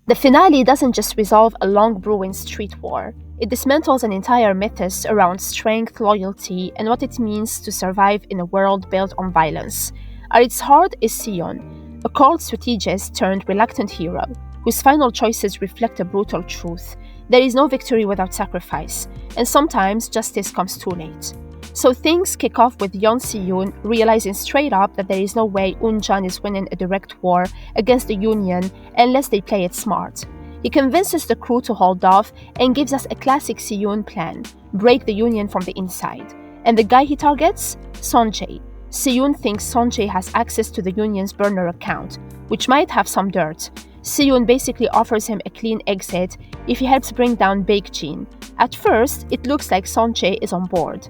The finale doesn't just resolve a long brewing street war. It dismantles an entire mythos around strength, loyalty, and what it means to survive in a world built on violence. At its heart is Seun, a cold strategist turned reluctant hero, whose final choices reflect a brutal truth. There is no victory without sacrifice, and sometimes justice comes too late. So things kick off with young Seun realizing straight up that there is no way Eun-jan is winning a direct war against the Union unless they play it smart. He convinces the crew to hold off and gives us a classic Seun plan: break the Union from the inside. And the guy he targets? Sonjae. Seun thinks Sonjae has access to the Union's burner account, which might have some dirt. Seun basically offers him a clean exit if he helps bring down Big Jin. At first, it looks like Sonjae is on board.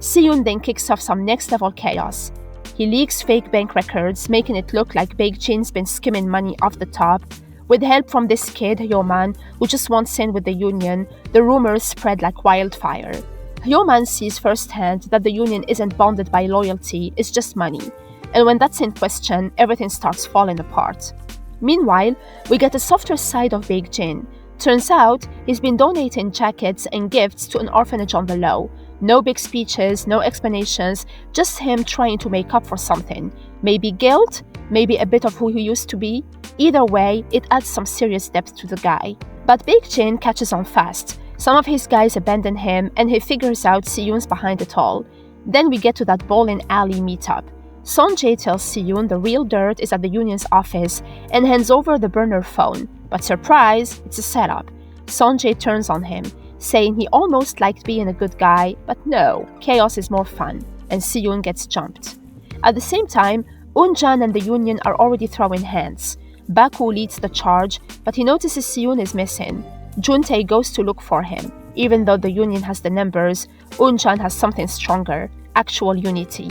Seun then kicks off some next-level chaos. He leaks fake bank records, making it look like Big Jin's been skimming money off the top. With help from this kid, Hyoman, who just wants in with the Union, the rumors spread like wildfire. Hyoman sees firsthand that the Union isn't bonded by loyalty, it's just money. And when that's in question, everything starts falling apart. Meanwhile, we get a softer side of Big Jin. Turns out, he's been donating jackets and gifts to an orphanage on the low. No big speeches, no explanations, just him trying to make up for something. Maybe guilt, maybe a bit of who he used to be. Either way, it adds some serious depth to the guy. But Big Jin catches on fast. Some of his guys abandon him, and he figures out Seun's behind it all. Then we get to that bowling alley meetup. Sonjae tells Seun the real dirt is at the Union's office and hands over the burner phone. But surprise, it's a setup. Sonjae turns on him, saying he almost liked being a good guy, but no, chaos is more fun, and Seun gets jumped. At the same time, Eun-jan and the Union are already throwing hands. Baku leads the charge, but he notices Seun is missing. Juntae goes to look for him. Even though the Union has the numbers, Eun-jan has something stronger: actual unity.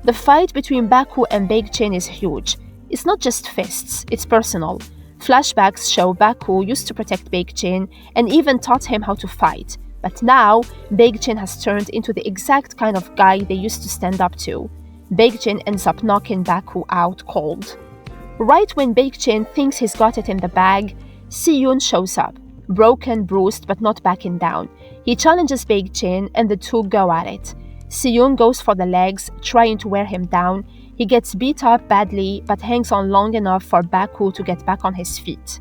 The fight between Baku and Big Jin is huge. It's not just fists, it's personal. Flashbacks show Baku used to protect Big Jin and even taught him how to fight. But now, Big Jin has turned into the exact kind of guy they used to stand up to. Big Jin ends up knocking Baku out cold. Right when Big Jin thinks he's got it in the bag, Seun shows up, broken, bruised, but not backing down. He challenges Big Jin and the two go at it. Seun goes for the legs, trying to wear him down. He gets beat up badly, but hangs on long enough for Baku to get back on his feet.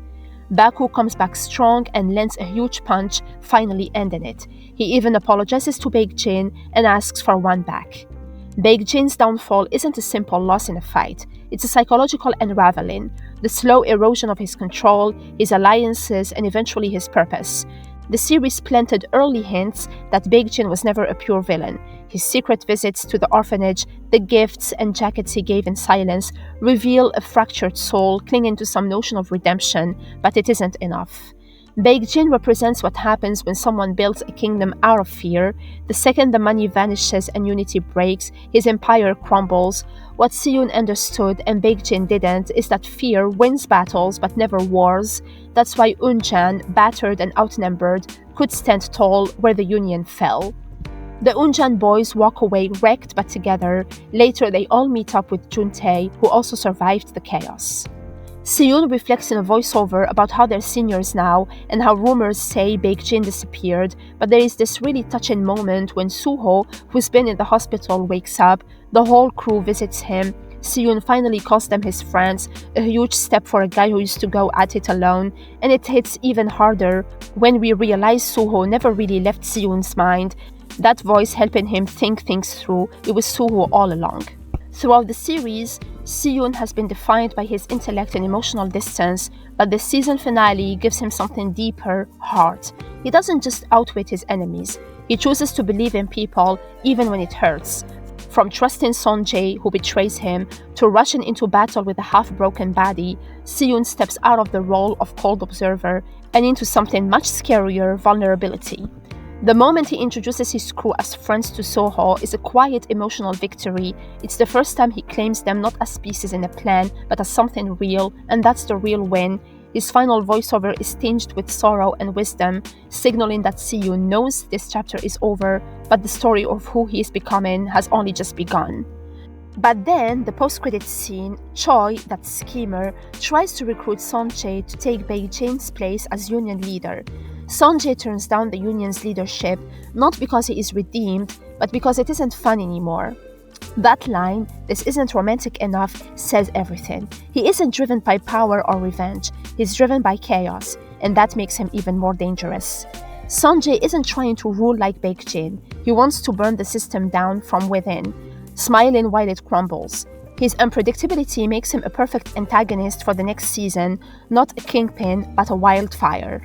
Baku comes back strong and lands a huge punch, finally ending it. He even apologizes to Big Jin and asks for one back. Big Jin's downfall isn't a simple loss in a fight. It's a psychological unraveling, the slow erosion of his control, his alliances, and eventually his purpose. The series planted early hints that Big Jin was never a pure villain. His secret visits to the orphanage, the gifts and jackets he gave in silence reveal a fractured soul clinging to some notion of redemption, but it isn't enough. Big Jin represents what happens when someone builds a kingdom out of fear. The second the money vanishes and unity breaks, his empire crumbles. What Seun understood and Big Jin didn't is that fear wins battles but never wars. That's why Eun-jan, battered and outnumbered, could stand tall where the Union fell. The Eun-jan boys walk away wrecked but together. Later they all meet up with Juntae, who also survived the chaos. Seun reflects in a voiceover about how they're seniors now and how rumors say Big Jin disappeared, but there is this really touching moment when Suho, who's been in the hospital, wakes up. The whole crew visits him. Seun finally calls them his friends, a huge step for a guy who used to go at it alone, and it hits even harder when we realize Suho never really left Seun's mind. That voice helping him think things through, it was Suho all along. Throughout the series, Seun has been defined by his intellect and emotional distance, but the season finale gives him something deeper: heart. He doesn't just outwit his enemies, he chooses to believe in people even when it hurts. From trusting Sonjae, who betrays him, to rushing into battle with a half-broken body, Seun steps out of the role of cold observer and into something much scarier: vulnerability. The moment he introduces his crew as friends to Soho is a quiet emotional victory. It's the first time he claims them not as pieces in a plan, but as something real, and that's the real win. His final voiceover is tinged with sorrow and wisdom, signaling that Seun knows this chapter is over, but the story of who he is becoming has only just begun. But then, the post-credits scene, Choi, that schemer, tries to recruit Sonjae to take Big Jin's place as union leader. Sonjae turns down the union's leadership not because he is redeemed, but because it isn't fun anymore. That line, "this isn't romantic enough," says everything. He isn't driven by power or revenge, he's driven by chaos, and that makes him even more dangerous. Sonjae isn't trying to rule like Big Jin, he wants to burn the system down from within, smiling while it crumbles. His unpredictability makes him a perfect antagonist for the next season, not a kingpin, but a wildfire.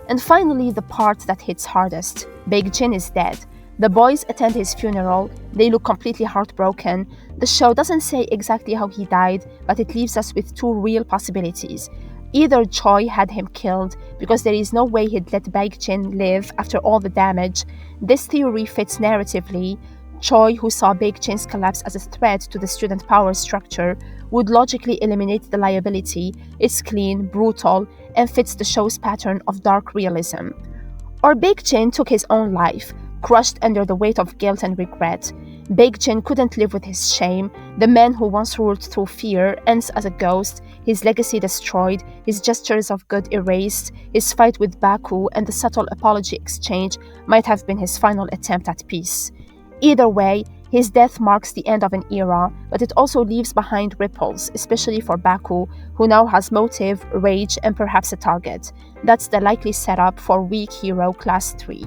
And finally, the part that hits hardest. Big Jin is dead. The boys attend his funeral. They look completely heartbroken. The show doesn't say exactly how he died, but it leaves us with two real possibilities. Either Choi had him killed, because there is no way he'd let Big Jin live after all the damage. This theory fits narratively. Choi, who saw Big Jin's collapse as a threat to the student power structure, would logically eliminate the liability. It's clean, brutal, and fits the show's pattern of dark realism. Or Big Jin took his own life, crushed under the weight of guilt and regret. Big Jin couldn't live with his shame. The man who once ruled through fear ends as a ghost, his legacy destroyed, his gestures of good erased. His fight with Baku and the subtle apology exchange might have been his final attempt at peace. Either way, his death marks the end of an era, but it also leaves behind ripples, especially for Baku, who now has motive, rage, and perhaps a target. That's the likely setup for Weak Hero Class 3.